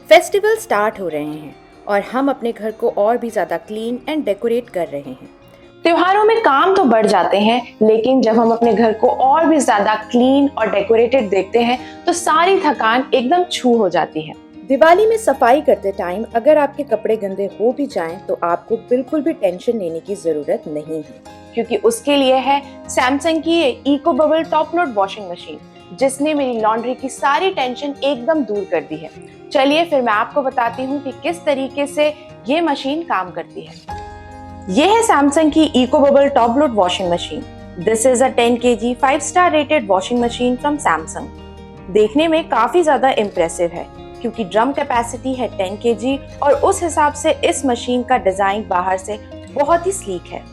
Festival start हो रहे हैं और हम अपने घर को और भी ज़्यादा क्लीन एंड डेकोरेट कर रहे हैं। त्योहारों में काम तो बढ़ जाते हैं, लेकिन जब हम अपने घर को और भी ज्यादा क्लीन और डेकोरेटेड देखते हैं तो सारी थकान एकदम छू हो जाती है। दिवाली में सफाई करते टाइम अगर आपके कपड़े गंदे हो भी जाएं तो आपको बिल्कुल भी टेंशन लेने की जरूरत नहीं है, क्योंकि उसके लिए है सैमसंग की ये eco bubble top load washing machine, जिसने मेरी लॉन्ड्री की सारी टेंशन एकदम दूर कर दी है। चलिए फिर मैं आपको बताती हूँ कि किस तरीके से ये मशीन काम करती है। ये है सैमसंग की eco bubble top load washing machine. This is a 10 kg 5-star rated washing machine from Samsung. देखने में काफी ज्यादा इम्प्रेसिव है क्योंकि ड्रम कैपेसिटी है 10 kg और उस हिसाब से इस मशीन का डिजाइन बाहर से बहुत ही स्लीक है।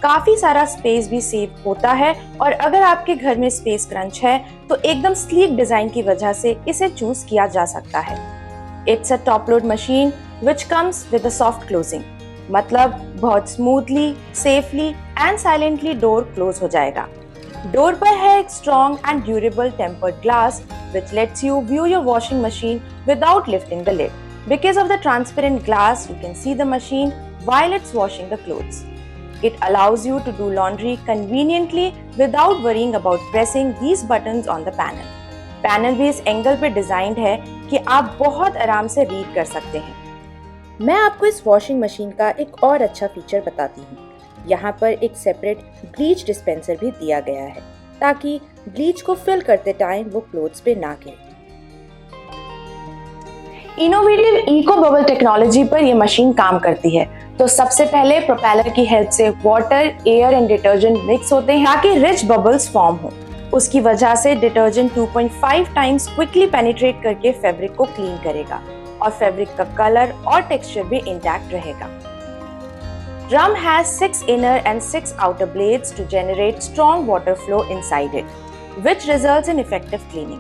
काफी सारा स्पेस भी सेव होता है और अगर आपके घर में स्पेस क्रंच है तो एकदम स्लीक डिजाइन की वजह से इसे चूज किया जा सकता है। It's a top load machine which comes with a soft closing, मतलब बहुत smoothly, safely and silently door close हो जाएगा। डोर पर है एक strong and durable tempered glass which lets you view your washing machine without lifting the lid. Because of the transparent glass, you can see the machine while it's washing the clothes. It allows you to do laundry conveniently without worrying about pressing these buttons on the panel. Panel भी इस angle पे designed है कि आप बहुत आराम से read कर सकते हैं। मैं आपको इस वॉशिंग मशीन का एक और अच्छा फीचर बताती हूँ। यहाँ पर एक सेपरेट ब्लीच डिस्पेंसर भी दिया गया है ताकि ब्लीच को फिल करते टाइम वो क्लोथ्स पे ना गिरे। इनोवेटिव इको बबल टेक्नोलॉजी पर यह मशीन काम करती है। तो सबसे पहले प्रोपेलर की हेल्प से water, air and detergent mix होते हैं ताकि रिच बबल्स फॉर्म हो। उसकी वजह से डिटर्जेंट 2.5 टाइम्स क्विकली पेनिट्रेट करके फैब्रिक को क्लीन करेगा और फैब्रिक का कलर और टेक्सचर भी इंटैक्ट रहेगा। Drum has 6 inner and 6 outer blades to generate strong water flow inside it, which results in effective cleaning.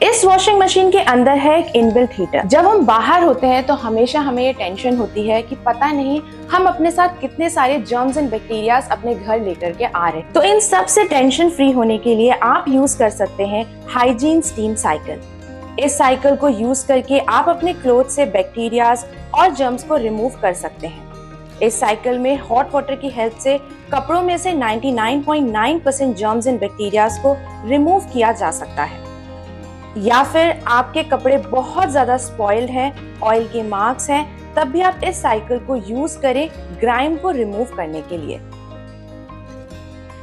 इस वॉशिंग मशीन के अंदर है एक इनबिल्ट हीटर। जब हम बाहर होते हैं तो हमेशा हमें ये टेंशन होती है कि पता नहीं हम अपने साथ कितने सारे जर्म्स एंड बैक्टीरियाज अपने घर लेकर के आ रहे हैं। तो इन सब से टेंशन फ्री होने के लिए आप यूज कर सकते हैं हाइजीन स्टीम साइकिल। इस साइकिल को यूज करके आप अपने क्लोथ से बैक्टीरियाज और जर्म्स को रिमूव कर सकते हैं। इस साइकिल में हॉट वाटर की हेल्प से कपड़ों में से 99.9% जर्म्स एंड बैक्टीरियाज को रिमूव किया जा सकता है। या फिर आपके कपड़े बहुत ज्यादा स्पॉइल्ड हैं, ऑयल के मार्क्स हैं, तब भी आप इस साइकिल को यूज करें ग्राइम को रिमूव करने के लिए।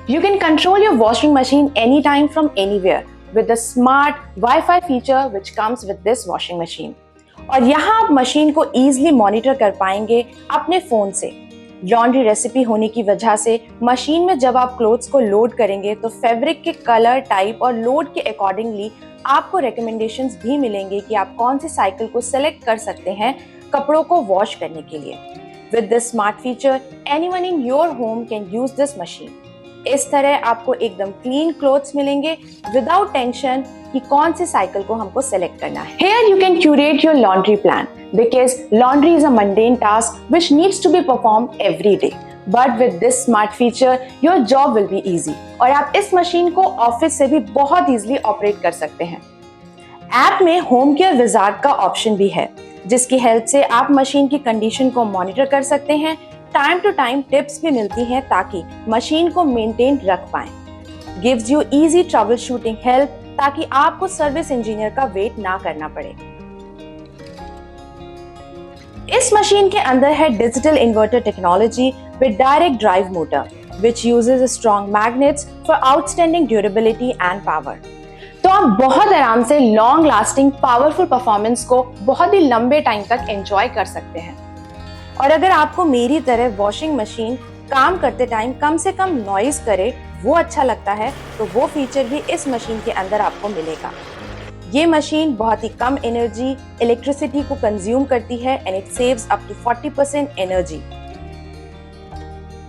You can control your washing machine anytime from anywhere with the smart Wi-Fi feature which comes with this washing machine. और यहाँ आप मशीन को इजीली मॉनिटर कर पाएंगे अपने फोन से। लॉन्ड्री रेसिपी होने की वजह से मशीन में जब आप क्लोथ्स को लोड करेंगे तो फैब्रिक के कलर, टाइप और लोड के अकॉर्डिंगली आपको रिकमेंडेशंस भी मिलेंगे कि आप कौन सी साइकिल को सिलेक्ट कर सकते हैं कपड़ों को वॉश करने के लिए। With this smart feature, anyone in your home can use this machine. इस तरह आपको एकदम क्लीन क्लोथ्स मिलेंगे विदाउट टेंशन कि कौन सी साइकिल को हमको सेलेक्ट करना है। Here you can curate your laundry plan because laundry is a mundane task which needs to be performed every day. But with this smart feature, your job will be easy. और आप इस machine को office से भी बहुत easily operate कर सकते हैं। ऐप में होम केयर विजार्ड का ऑप्शन भी है, जिसकी हेल्प से आप मशीन की कंडीशन को मॉनिटर कर सकते हैं। टाइम टू टाइम टिप्स भी मिलती हैं ताकि मशीन को मेंटेन रख पाएं। Gives you easy troubleshooting help ताकि आपको सर्विस इंजीनियर का वेट ना करना पड़े। इस मशीन के अंदर है digital inverter technology with direct drive motor which uses strong magnets for outstanding durability and power. तो आप बहुत आराम से लॉन्ग लास्टिंग पावरफुल परफॉर्मेंस को बहुत ही लंबे टाइम तक एंजॉय कर सकते हैं। और अगर आपको मेरी तरह वॉशिंग मशीन काम करते टाइम कम से कम नॉइज करे वो अच्छा लगता है तो वो फीचर भी इस मशीन के अंदर आपको मिलेगा। ये मशीन बहुत ही कम एनर्जी, इलेक्ट्रिसिटी को कंज्यूम करती है and it saves up to 40% energy.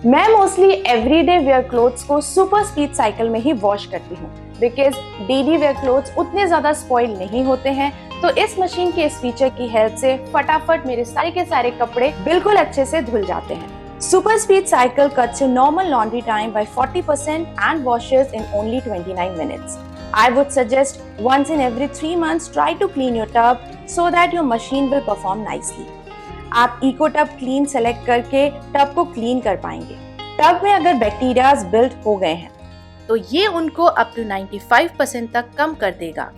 मैं मोस्टली एवरीडे वेयर क्लोथ्स को सुपर स्पीड साइकिल में ही वॉश करती हूँ बिकॉज डेली वेयर क्लोथ्स उतने ज्यादा स्पॉइल नहीं होते हैं। तो इस मशीन के इस फीचर की हेल्प से फटाफट मेरे सारे के सारे कपड़े बिल्कुल अच्छे से धुल जाते हैं। Super Speed Cycle cuts your normal laundry time by 40% and washes in only 29 minutes. I would suggest once in every 3 months try to clean your tub so that your machine will perform nicely. आप eco tub clean select करके tub को clean कर पाएंगे। Tub में अगर bacterias build हो गए हैं तो ये उनको अप टू 95% तक कम कर देगा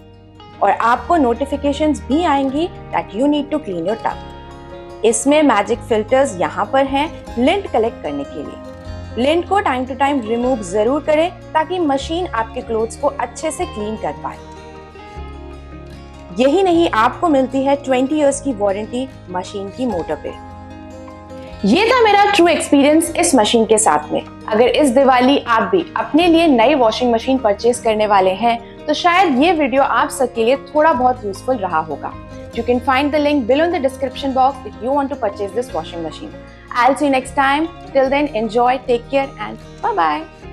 और आपको नोटिफिकेशंस भी आएंगी that you need to clean your tub. इसमें मैजिक फिल्टर्स यहाँ पर हैं लिंट कलेक्ट करने के लिए। लिंट को टाइम टू टाइम रिमूव जरूर करें ताकि मशीन आपके क्लोथ्स को अच्छे से क्लीन कर पाए। यही नहीं, आपको मिलती है 20 इयर्स की वारंटी मशीन की मोटर पे। ये था मेरा ट्रू एक्सपीरियंस इस मशीन के साथ में। अगर इस दिवाली आप भी अपने लिए नई वॉशिंग मशीन परचेज करने वाले हैं तो शायद ये वीडियो आप सबके लिए थोड़ा बहुत यूजफुल रहा होगा। You can find the link below in the description box if you want to purchase this washing machine. I'll see you next time. Till then, enjoy, take care, and bye-bye.